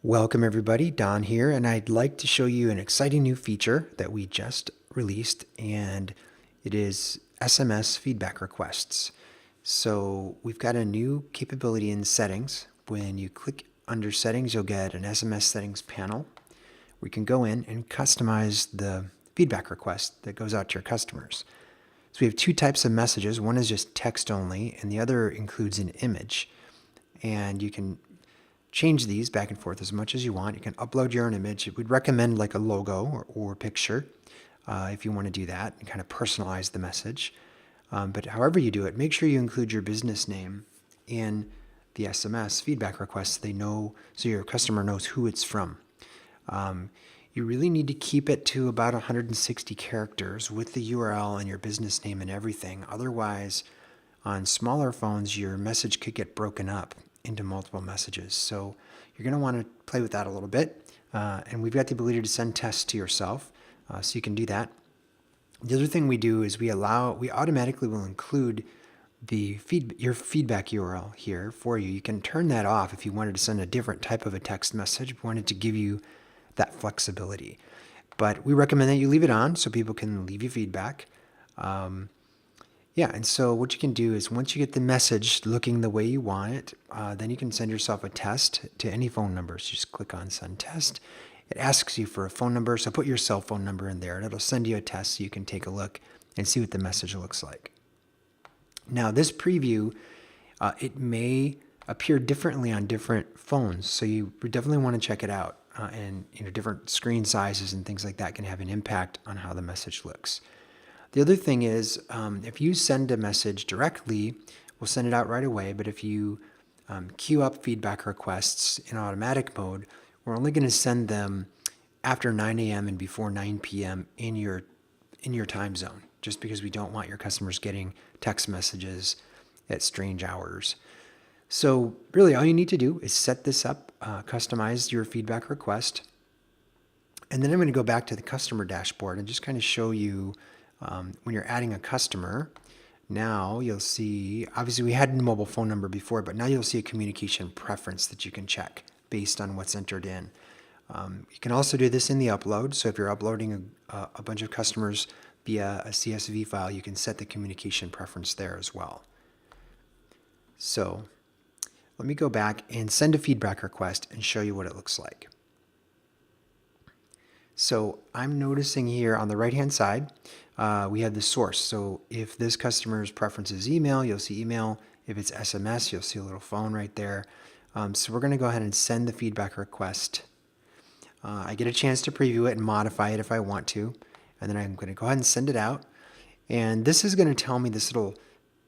Welcome everybody, Don here, and I'd like to show you an exciting new feature that we just released, and it is SMS Feedback Requests. So we've got a new capability in settings. When you click under settings, you'll get an SMS settings panel where you can go in and customize the feedback request that goes out to your customers. So we have two types of messages. One is just text only, and the other includes an image. And you can change these back and forth as much as you want. You can upload your own image. We'd recommend like a logo or picture if you want to do that and kind of personalize the message. But however you do it, make sure you include your business name in the SMS feedback request so your customer knows who it's from. You really need to keep it to about 160 characters with the URL and your business name and everything. Otherwise, on smaller phones, your message could get broken up into multiple messages. So you're going to want to play with that a little bit. And we've got the ability to send tests to yourself, so you can do that. The other thing we do is we automatically will include your feedback URL here for you. You can turn that off if you wanted to send a different type of a text message, wanted to give you that flexibility. But we recommend that you leave it on so people can leave you feedback. Yeah, and so what you can do is once you get the message looking the way you want it, then you can send yourself a test to any phone number. So just click on Send Test. It asks you for a phone number, so put your cell phone number in there, and it'll send you a test so you can take a look and see what the message looks like. Now, this preview, it may appear differently on different phones, so you definitely want to check it out. And different screen sizes and things like that can have an impact on how the message looks. The other thing is, if you send a message directly, we'll send it out right away. But if you queue up feedback requests in automatic mode, we're only going to send them after 9 a.m. and before 9 p.m. in your time zone, just because we don't want your customers getting text messages at strange hours. So really all you need to do is set this up, customize your feedback request. And then I'm going to go back to the customer dashboard and just kind of show you when you're adding a customer. Now you'll see, obviously we had a mobile phone number before, but now you'll see a communication preference that you can check based on what's entered in. You can also do this in the upload. So if you're uploading a bunch of customers via a CSV file, you can set the communication preference there as well. So let me go back and send a feedback request and show you what it looks like. So I'm noticing here on the right-hand side, we have the source. So if this customer's preference is email, you'll see email. If it's SMS, you'll see a little phone right there. So we're going to go ahead and send the feedback request. I get a chance to preview it and modify it if I want to. And then I'm going to go ahead and send it out. And this is going to tell me, this little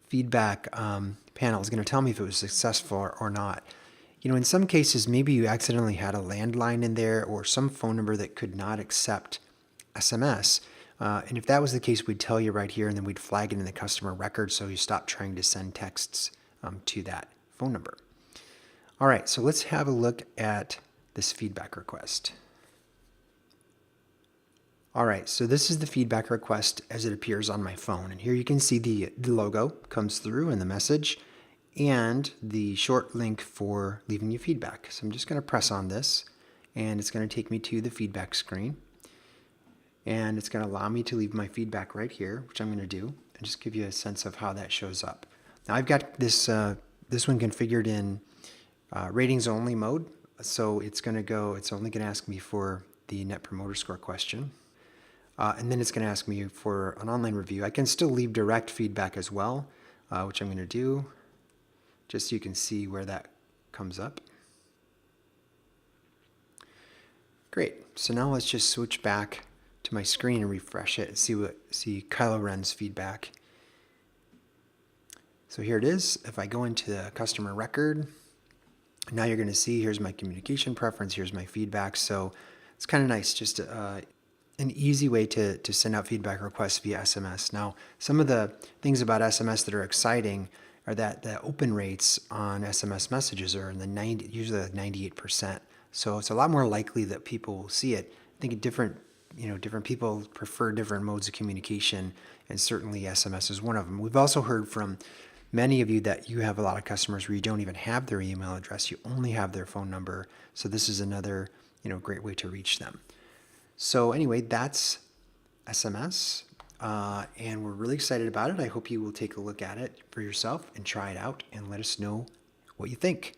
feedback panel is going to tell me if it was successful or not. In some cases, maybe you accidentally had a landline in there or some phone number that could not accept SMS. And if that was the case, we'd tell you right here, and then we'd flag it in the customer record so you stop trying to send texts to that phone number. All right, so let's have a look at this feedback request. All right, so this is the feedback request as it appears on my phone. And here you can see the logo comes through in the message and the short link for leaving you feedback. So I'm just going to press on this, and it's going to take me to the feedback screen. And it's going to allow me to leave my feedback right here, which I'm going to do, and just give you a sense of how that shows up. Now I've got this one configured in ratings only mode. So it's only going to ask me for the Net Promoter Score question. And then it's going to ask me for an online review. I can still leave direct feedback as well, which I'm going to do, just so you can see where that comes up. Great. So now let's just switch back to my screen and refresh it and see Kylo Ren's feedback. So here it is. If I go into the customer record, now you're going to see here's my communication preference, here's my feedback. So it's kind of nice, just an easy way to send out feedback requests via SMS. Now, some of the things about SMS that are exciting are that the open rates on SMS messages are in the usually like 98%. So it's a lot more likely that people will see it. I think different people prefer different modes of communication, and certainly SMS is one of them. We've also heard from many of you that you have a lot of customers where you don't even have their email address, you only have their phone number. So this is another, great way to reach them. So anyway, that's SMS, and we're really excited about it. I hope you will take a look at it for yourself and try it out and let us know what you think.